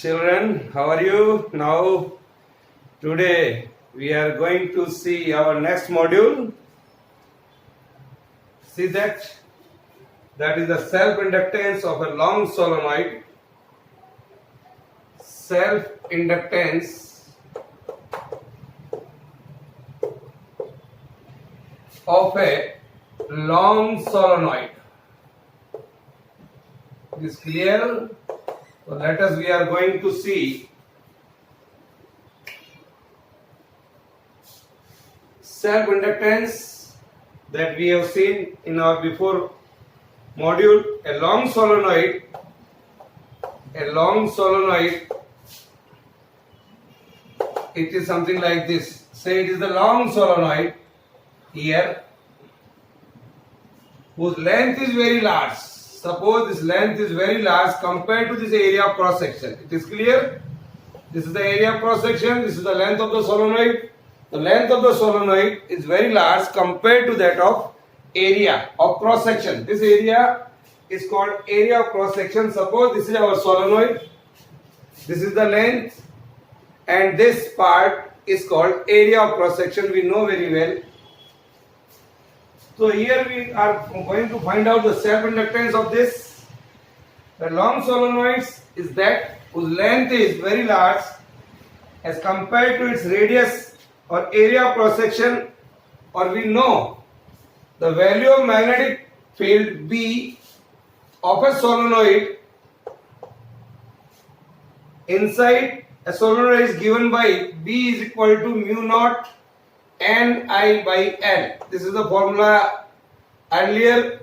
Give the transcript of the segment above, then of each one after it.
Children, how are you? Now, today we are going to see our next module. See that? That is the self-inductance of a long solenoid. Self-inductance of a long solenoid. Is clear? So let us, we are going to see self-inductance that we have seen in our before module. A long solenoid, it is something like this. Say it is the long solenoid here whose length is very large. Suppose this length is very large compared to this area of cross section. It is clear? This is the area of cross section. This is the length of the solenoid. The length of the solenoid is very large compared to that of area of cross section. This area is called area of cross section. Suppose this is our solenoid. This is the length, and this part is called area of cross section. We know very well. So here we are going to find out the self-inductance of this. The long solenoids is that whose length is very large as compared to its radius or area of cross section, or we know the value of magnetic field B of a solenoid inside a solenoid is given by B is equal to mu naught Ni by L. This is the formula. Earlier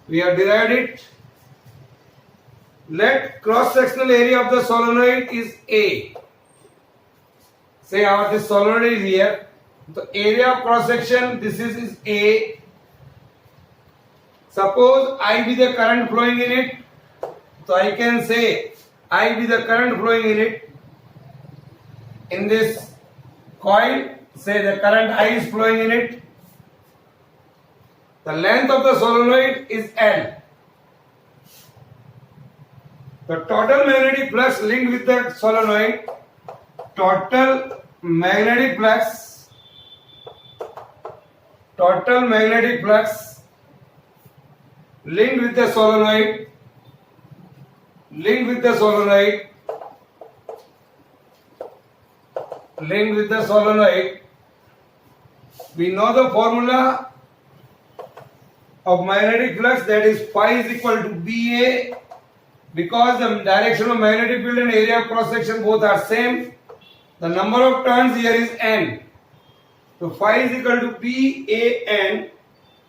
we have derived it. Let cross-sectional area of the solenoid is A. Say our this solenoid is here. The area of cross-section, this is A. Suppose I be the current flowing in it. So I can say I be the current flowing in it. In this coil, say the current I is flowing in it. The length of the solenoid is L. The total magnetic flux linked with the solenoid, total magnetic flux linked with the solenoid, we know the formula of magnetic flux, that is phi is equal to BA, because the direction of magnetic field and area of cross section both are same. The number of turns here is N. So phi is equal to BAN.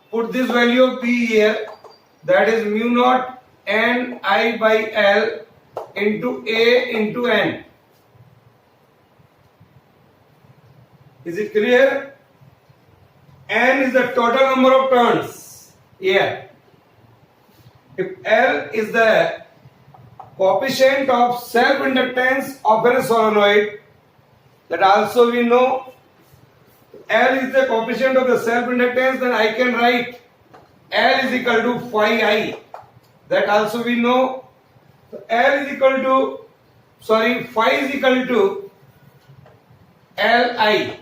Put this value of B here, that is mu naught Ni by L into A into N. Is it clear? N is the total number of turns here. If L is the coefficient of self-inductance of a solenoid, that also we know. L is the coefficient of the self-inductance, then I can write L is equal to phi I. That also we know. So phi is equal to Li.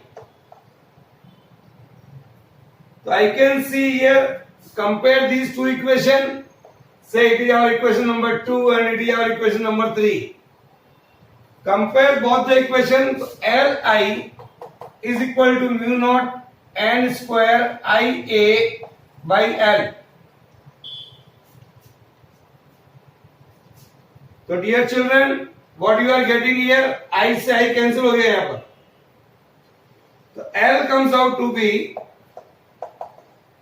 So I can see here, compare these two equations. Say it is our equation number 2 and it is our equation number 3. Compare both the equations. Li is equal to mu naught N square Ia by L. So dear children, what you are getting here, I से I cancel हो गया यहाँ पर. So L comes out to be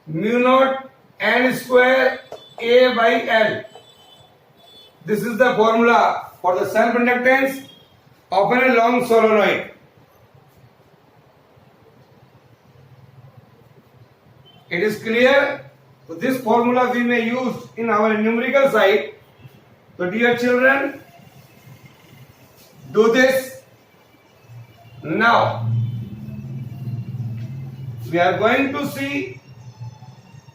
mu naught N square A by L. This is the formula for the self-inductance of a long solenoid. It is clear? So this formula we may use in our numerical side. So dear children, do this. Now we are going to see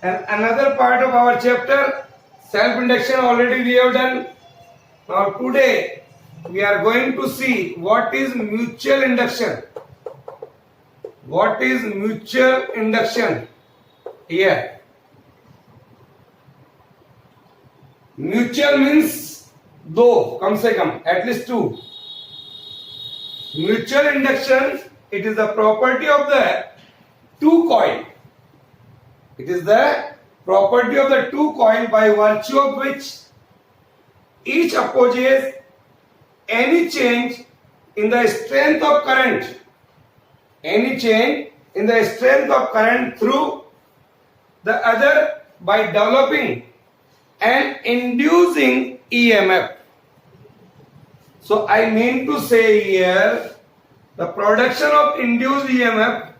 another part of our chapter. Self-induction already we have done. Now today we are going to see what is mutual induction. What is mutual induction? Here. Mutual means दो, कम से कम, at least two. Mutual induction, it is the property of the two coil. It is the property of the two coil by virtue of which each opposes any change in the strength of current. Any change in the strength of current through the other by developing and inducing EMF. So I mean to say here, the production of induced EMF,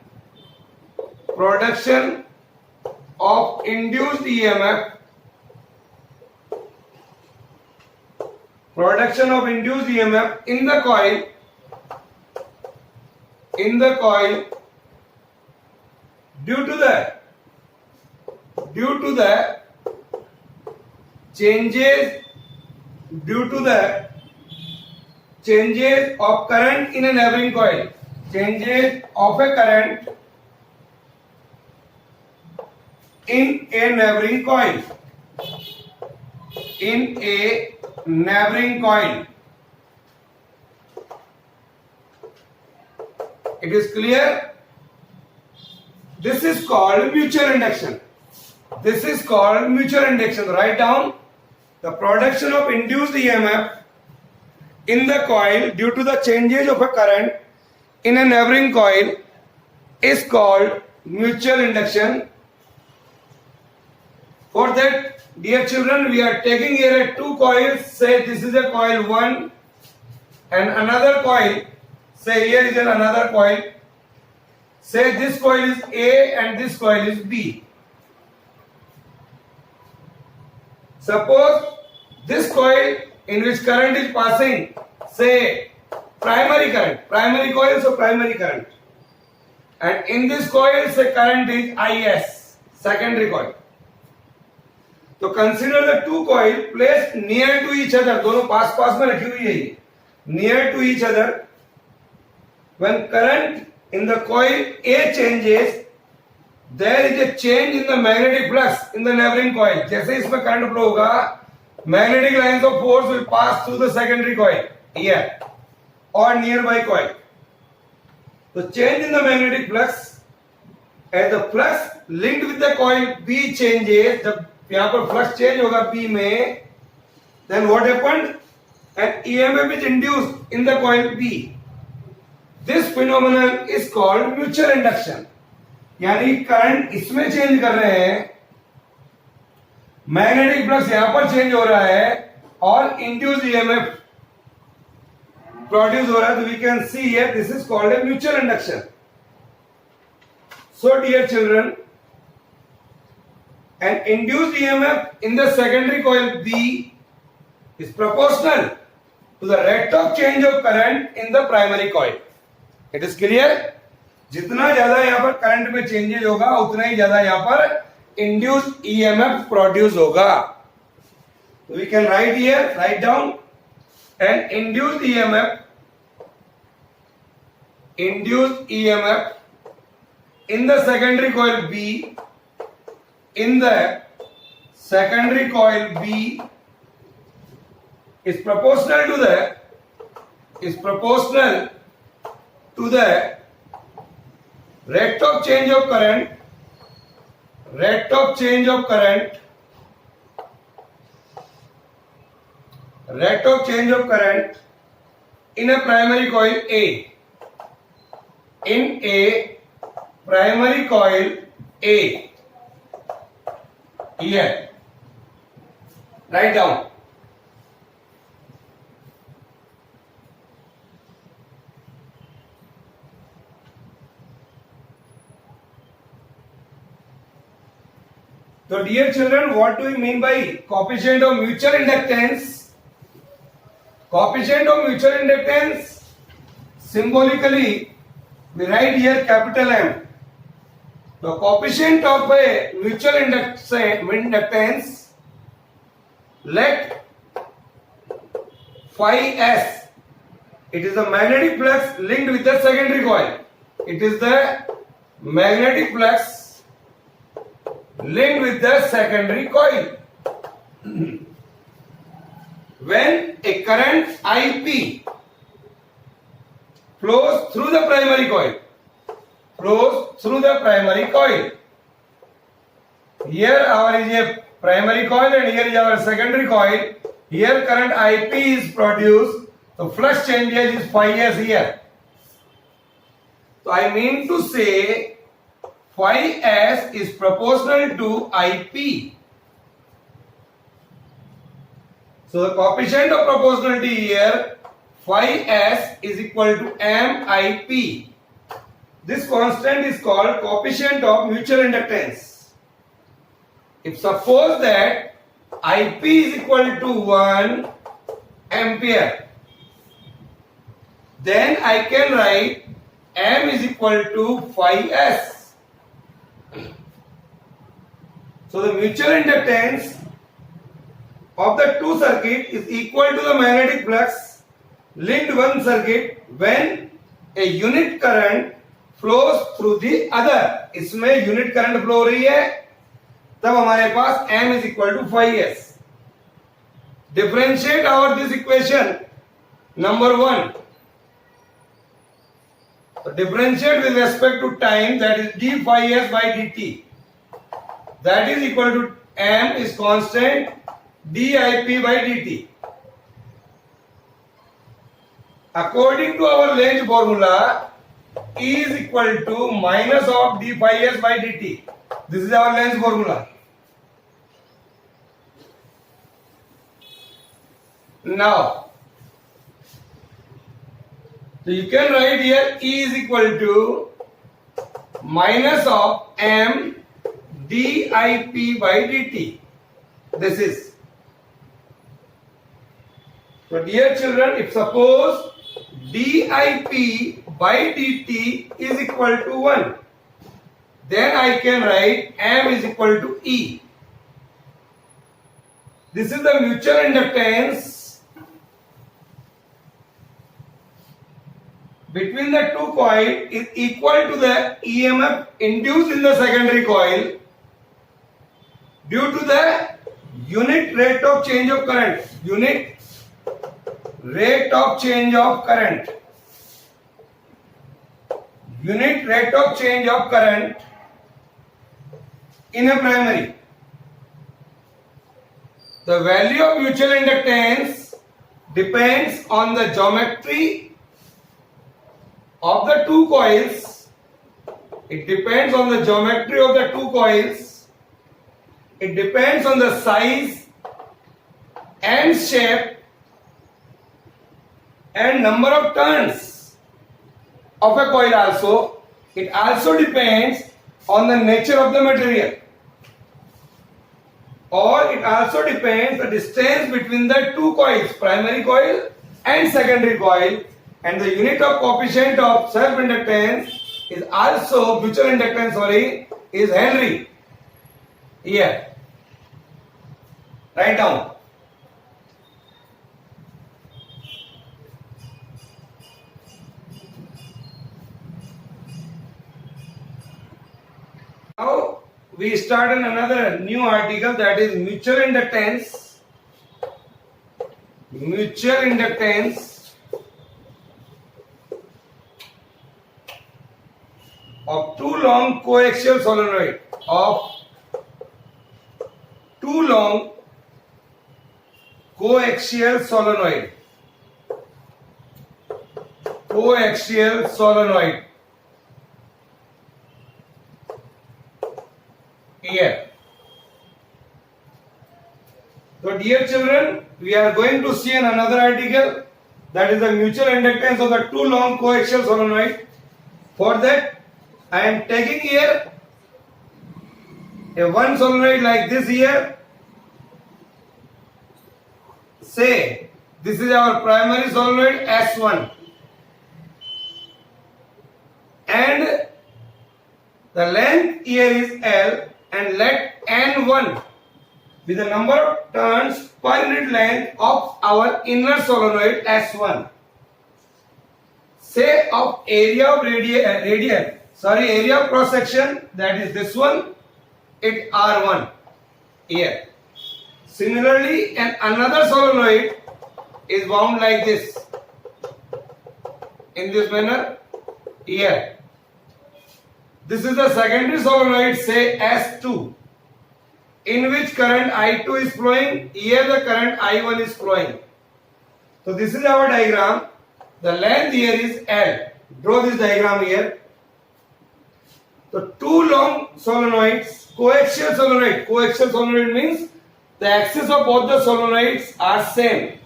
production of induced EMF, production of induced EMF in the coil, due to the changes of current in a neighboring coil, changes of a current in a neighboring coil, It is clear? This is called mutual induction. Write down the production of induced EMF in the coil due to the changes of a current in a neighboring coil is called mutual induction. For that, dear children, we are taking here two coils. Say this is a coil 1 and another coil. Say here is another coil. Say this coil is A and this coil is B. Suppose this coil in which current is passing, say primary coil, so primary current. And in this coil, say current is IS, secondary coil. So consider the two coils placed near to each other. दोनों पास में रखी हुई है ये. Near to each other. When current in the coil A changes, there is a change in the magnetic flux in the neighboring coil. जैसे इसमें current flow होगा, magnetic lines of force will pass through the secondary coil here or nearby coil. So change in the magnetic flux, as the flux linked with the coil B changes, जब यहाँ पर flux change होगा B में, then what happened? An EMF is induced in the coil B. This phenomenon is called mutual induction. यानी current इसमें change कर रहे हैं, मैग्नेटिक फ्लक्स यहां पर चेंज हो रहा है और इंड्यूस्ड ईएमएफ प्रोड्यूस हो रहा है. तो we can see here this is called a mutual induction. So dear children, an induced EMF in the secondary coil B is proportional to the rate of change of current in the primary coil. It is clear? जितना ज्यादा यहाँ पर current में changes होगा उतना ही ज्यादा यहाँ पर इंड्यूस्ड ईएमएफ प्रोड्यूस होगा. We can write here, write down an induced EMF in the secondary coil B, in the secondary coil B is proportional to the rate of change of current in a primary coil A. In a primary coil A. Here. Write down. So dear children, what do we mean by coefficient of mutual inductance? Coefficient of mutual inductance, symbolically we write here capital M. The coefficient of a mutual inductance, let phi s It is the magnetic flux linked with the secondary coil. It is the magnetic flux linked with the secondary coil. When a current IP flows through the primary coil, here our is a primary coil and here is our secondary coil. Here current IP is produced, the flux changes is phi s here. So I mean to say phi s is proportional to IP. So the coefficient of proportionality here, phi s is equal to MIP. This constant is called coefficient of mutual inductance. If suppose that IP is equal to 1 ampere, then I can write M is equal to phi s. So the mutual inductance of the two circuit is equal to the magnetic flux linked one circuit when a unit current flows through the other. इसमें unit current flow हो रही है, तब हमारे पास M is equal to phi s. Differentiate our this equation number 1. So differentiate with respect to time, that is d phi s by dt. That is equal to M is constant dIP by dt. According to our Lenz formula, E is equal to minus of d phi s by dt. This is our Lenz formula. Now, so you can write here E is equal to minus of M dIP by dt. This is. So dear children, if suppose dIP by dt is equal to 1, then I can write M is equal to E. This is the mutual inductance between the two coils is equal to the EMF induced in the secondary coil due to the unit rate of change of current. Unit rate of change of current. Unit rate of change of current in a primary. The value of mutual inductance depends on the geometry of the two coils. It depends on the geometry of the two coils. It depends on the size and shape and number of turns of a coil also. It also depends on the nature of the material, or it also depends the distance between the two coils, primary coil and secondary coil, and the unit of coefficient of self inductance is also mutual inductance, is Henry. Here, write down. Now we start in another new article, that is mutual inductance. Mutual inductance of two long coaxial solenoid. Of two long coaxial solenoid. Coaxial solenoid. Here. So dear children, we are going to see in another article, that is the mutual inductance of the two long coaxial solenoid. For that, I am taking here a one solenoid like this here. Say this is our primary solenoid S1, and the length here is L, and let N1 be the number of turns per unit length of our inner solenoid S1. say of area of area of cross section, that is this one, it R1 here. Similarly, another solenoid is wound like this, in this manner here. This is the secondary solenoid, say S2, in which current I2 is flowing. Here the current I1 is flowing. So this is our diagram. The length here is L. Draw this diagram here. So two long solenoids, coaxial solenoid. Coaxial solenoid means the axis of both the solenoids are same.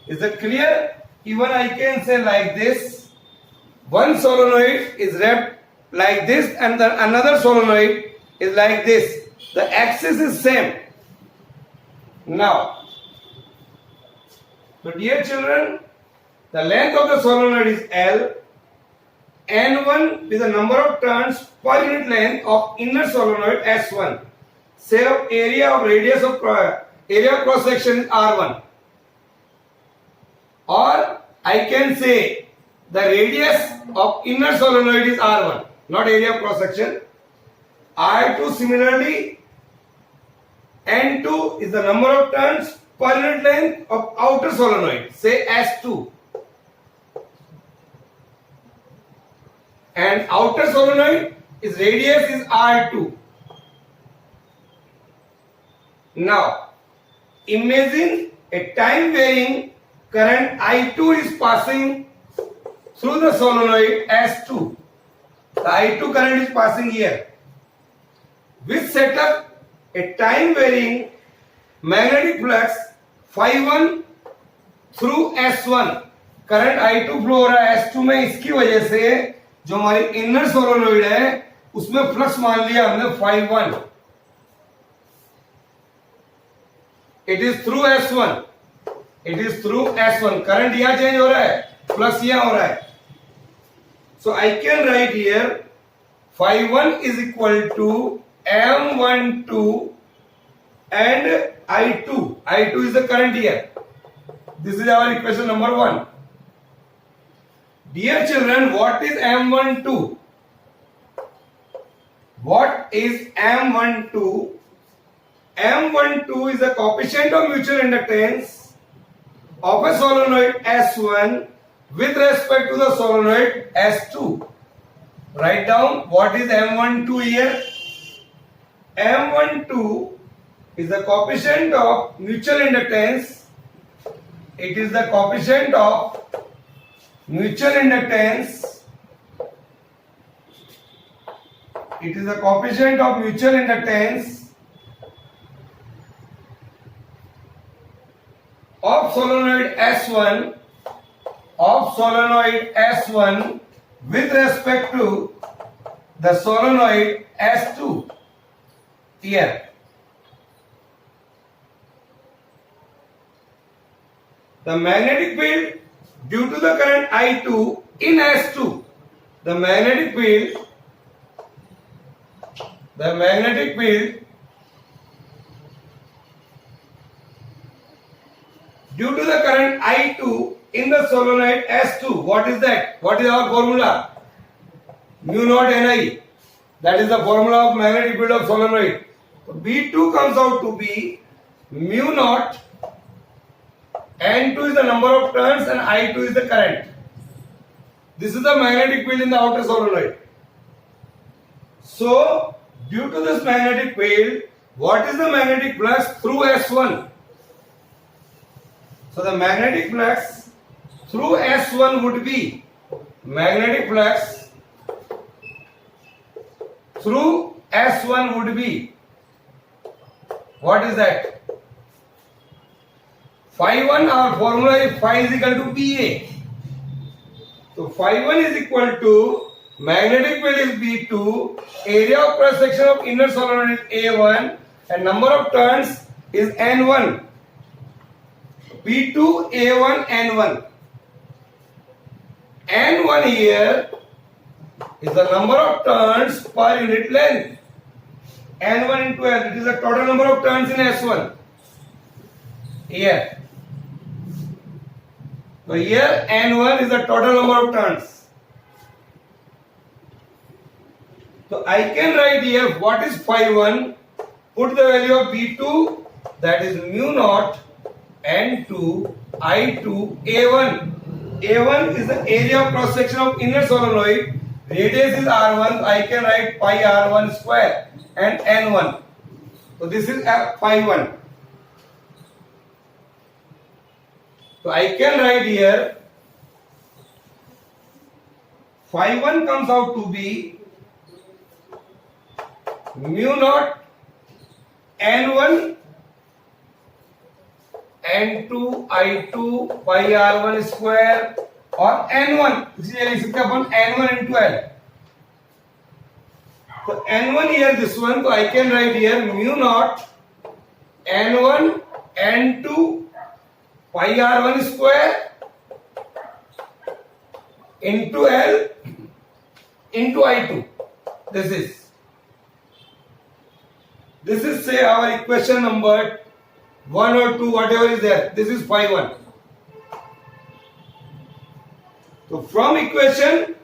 Is that clear? Even I can say like this. One solenoid is wrapped like this and the another solenoid is like this. The axis is same. Now, so dear children, the length of the solenoid is L. N1 is the number of turns per unit length of inner solenoid S1. Say of area of radius of area of cross section is R1. Or I can say the radius of inner solenoid is R1, not area of cross section. R2 similarly, N2 is the number of turns per unit length of outer solenoid, say S2. And outer solenoid is radius is R2. Now, imagine a time varying current I2 is passing through the solenoid S2. The I2 current is passing here. Which set up a time varying magnetic flux phi1 through S1. Current I2 flow हो रहा है S2 में, इसकी वजह से जो हमारी inner solenoid है उसमें फ्लक्स मान लिया हमने phi1. It is through S1. It is through S1. Current यहां चेंज हो रहा है, फ्लक्स यहां हो रहा है. So I can write here phi1 is equal to M12 and I2. I2 is the current here. This is our equation number 1. Dear children, what is M12? What is M12? M12 is the coefficient of mutual inductance of a solenoid S1 with respect to the solenoid S2. Write down what is M12 here. M12 is the coefficient of mutual inductance. It is the coefficient of mutual inductance. It is the coefficient of mutual inductance of solenoid S1 with respect to the solenoid S2. Here, the magnetic field due to the current I2 in S2, the magnetic field due to the current I2 in the solenoid S2, what is that? What is our formula? Mu naught Ni. That is the formula of magnetic field of solenoid. So B2 comes out to be mu naught. N2 is the number of turns and I2 is the current. This is the magnetic field in the outer solenoid. So, due to this magnetic field, what is the magnetic flux through S1? So, the magnetic flux through S1 would be magnetic flux through S1 would be, what is that? Phi1, our formula is phi is equal to PA. So phi1 is equal to magnetic field is B2, area of cross section of inner solenoid is A1 and number of turns is N1. B2, A1, N1. N1 here is the number of turns per unit length. N1 into L, it is the total number of turns in S1. Here. So here N1 is the total number of turns. So I can write here what is phi 1. Put the value of B2, that is mu naught N2 I2 A1. A1 is the area of cross section of inner solenoid. Radius is R1. I can write pi R1 square and N1. So this is phi 1. So I can write here phi 1 comes out to be mu naught N1 N2 I2 pi R1 square और N1 इसलिए लिख सकते हैं अपन N1 into L. So N1 here this one, so I can write here mu naught N1 N2 pi R1 square into L into I2. This is say our equation number 1 or 2, whatever is there. This is phi 1. So from equation,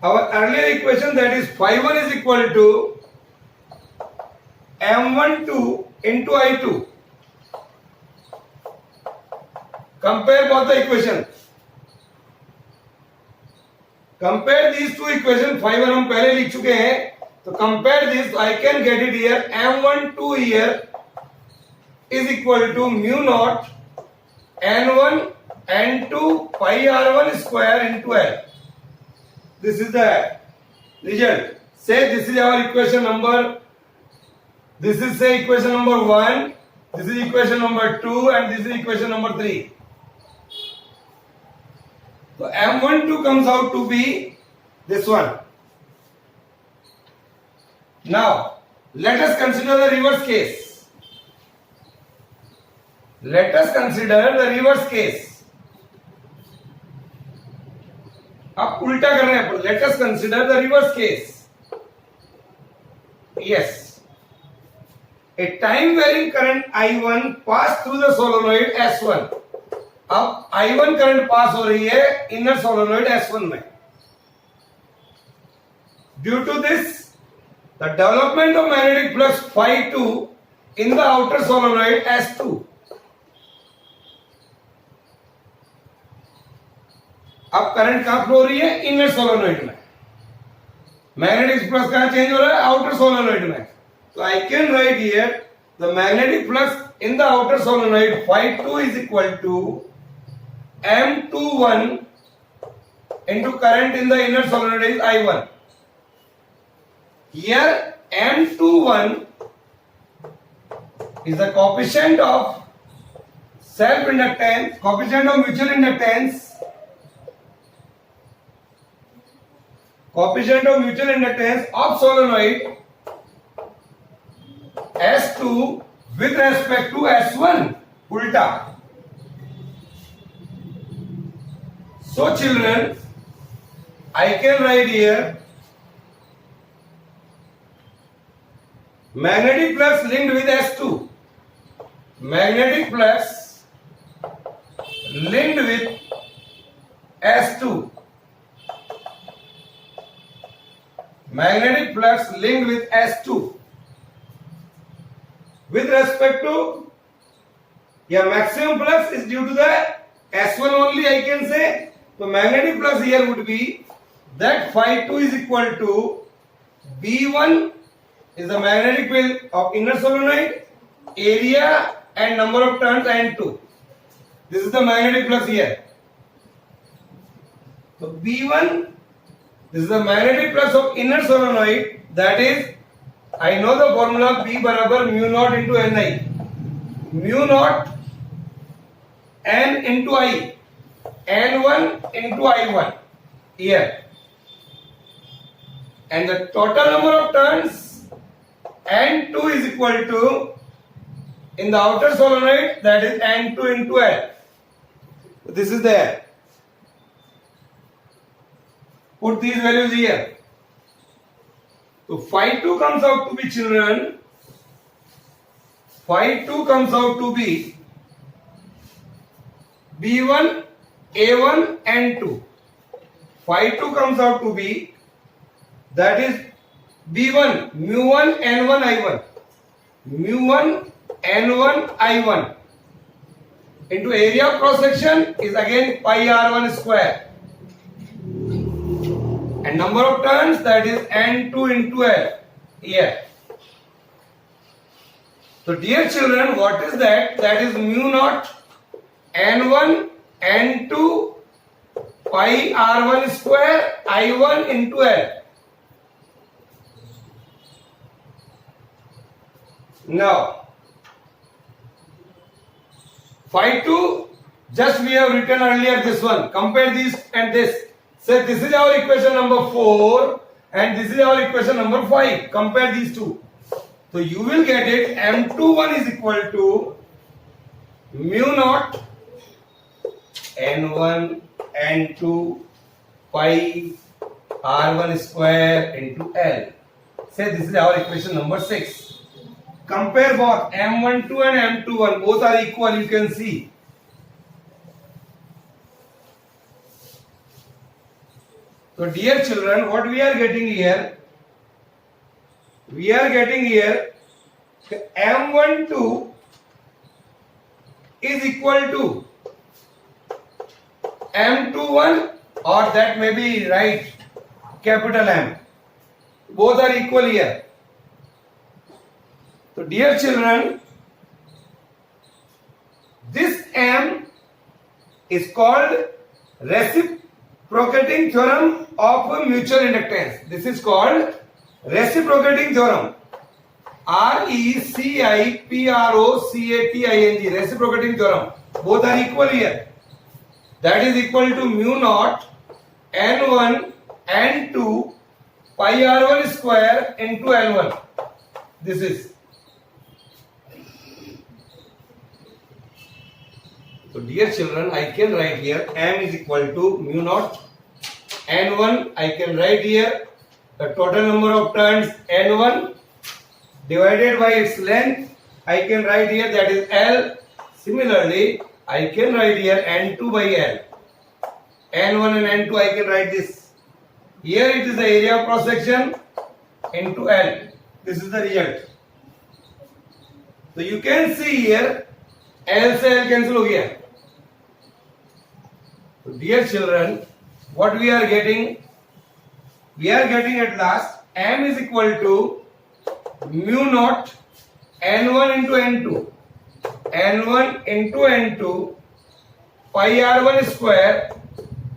our earlier equation, that is phi 1 is equal to M12 into I2. Compare both the equations. Compare these two equations. phi 1 हम पहले लिख चुके हैं. So compare this, I can get it here. M12 here is equal to mu naught N1 N2 pi R1 square into L. This is the result. Say this is our equation number. This is say equation number 1. This is equation number 2 and this is equation number 3. So M12 comes out to be this one. Now, let us consider the reverse case. Let us consider the reverse case. अब उल्टा कर रहे हैं. Let us consider the reverse case. Yes. A time varying current I1 pass through the solenoid S1. अब I1 current pass हो रही है inner solenoid S1 में. Due to this, the development of magnetic flux phi 2 in the outer solenoid S2. अब current कहां flow हो रही है? इनर सोलोनॉइड में. मैग्नेटिक फ्लक्स कहां चेंज हो रहा है? आउटर सोलोनॉइड में. So I can write here the magnetic flux in the outer solenoid phi 2 is equal to M21 into current in the inner solenoid is I1. Here M21 is the coefficient of self-inductance, coefficient of mutual inductance, of solenoid S2 with respect to S1. Ulta. So children, I can write here magnetic flux linked with S2. Magnetic flux linked with S2. Magnetic flux linked with S2. With respect to maximum flux is due to the S1 only, I can say. So magnetic flux here would be that phi 2 is equal to B1 is the magnetic field of inner solenoid, area and number of turns N2. This is the magnetic flux here. So B1, this is the magnetic flux of inner solenoid, that is, I know the formula B barabar mu naught into Ni. Mu naught N into I. N1 into I1 here. And the total number of turns N2 is equal to, in the outer solenoid, that is N2 into L. So this is there. Put these values here. So phi 2 comes out to be, children, phi 2 comes out to be B1, A1 and 2. Phi 2 comes out to be that is B1 mu1 N1 I1 mu1 N1 I1 into area of cross section is again pi R1 square, and number of turns, that is N2 into L here. So dear children, what is that? That is mu naught N1 N2 pi R1 square I1 into L. Now phi 2, just we have written earlier this one. Compare this and this. Say this is our equation number 4 and this is our equation number 5. Compare these two. So you will get it, M21 is equal to mu naught N1 N2 pi R1 square into L. Say this is our equation number 6. Compare both M12 and M21, both are equal, you can see. So dear children, what we are getting here? We are getting here M12 is equal to M21, or that may be right, capital M. Both are equal here. So dear children, this M is called reciprocating theorem of mutual inductance. This is called reciprocating theorem. RECIPROCATING, reciprocating theorem. Both are equal here. That is equal to mu naught N1 N2 pi R1 square into L1. This is. So dear children, I can write here M is equal to mu naught N1. I can write here the total number of turns N1 divided by its length. I can write here, that is L. Similarly, I can write here N2 by L. N1 and N2 I can write this. Here it is the area of cross section into L. This is the result. So you can see here L से L cancel हो गया. So dear children, what we are getting? We are getting at last M is equal to mu naught N1 into N2. N1 into N2 pi R1 square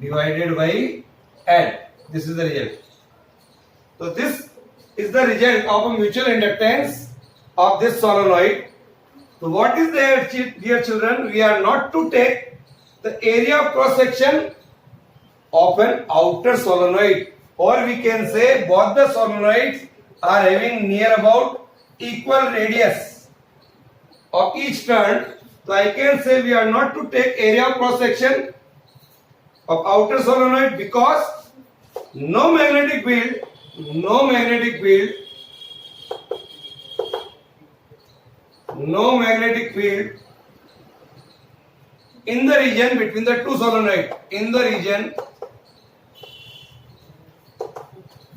divided by L. This is the result. So this is the result of a mutual inductance of this solenoid. So what is there, dear children? We are not to take the area of cross section of an outer solenoid, or we can say both the solenoids are having near about equal radius of each turn. So I can say we are not to take area of cross section of outer solenoid, because no magnetic field in the region between the two solenoids, in the region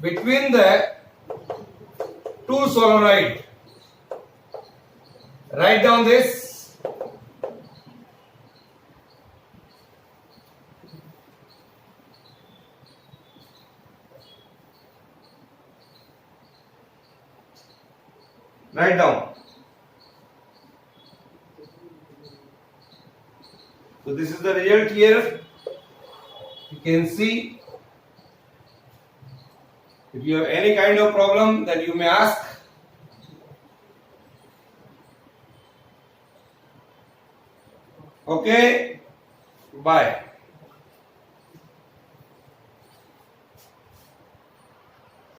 between the two solenoid. Write down this. Write down. So this is the result here. You can see. If you have any kind of problem, then you may ask. Okay, bye.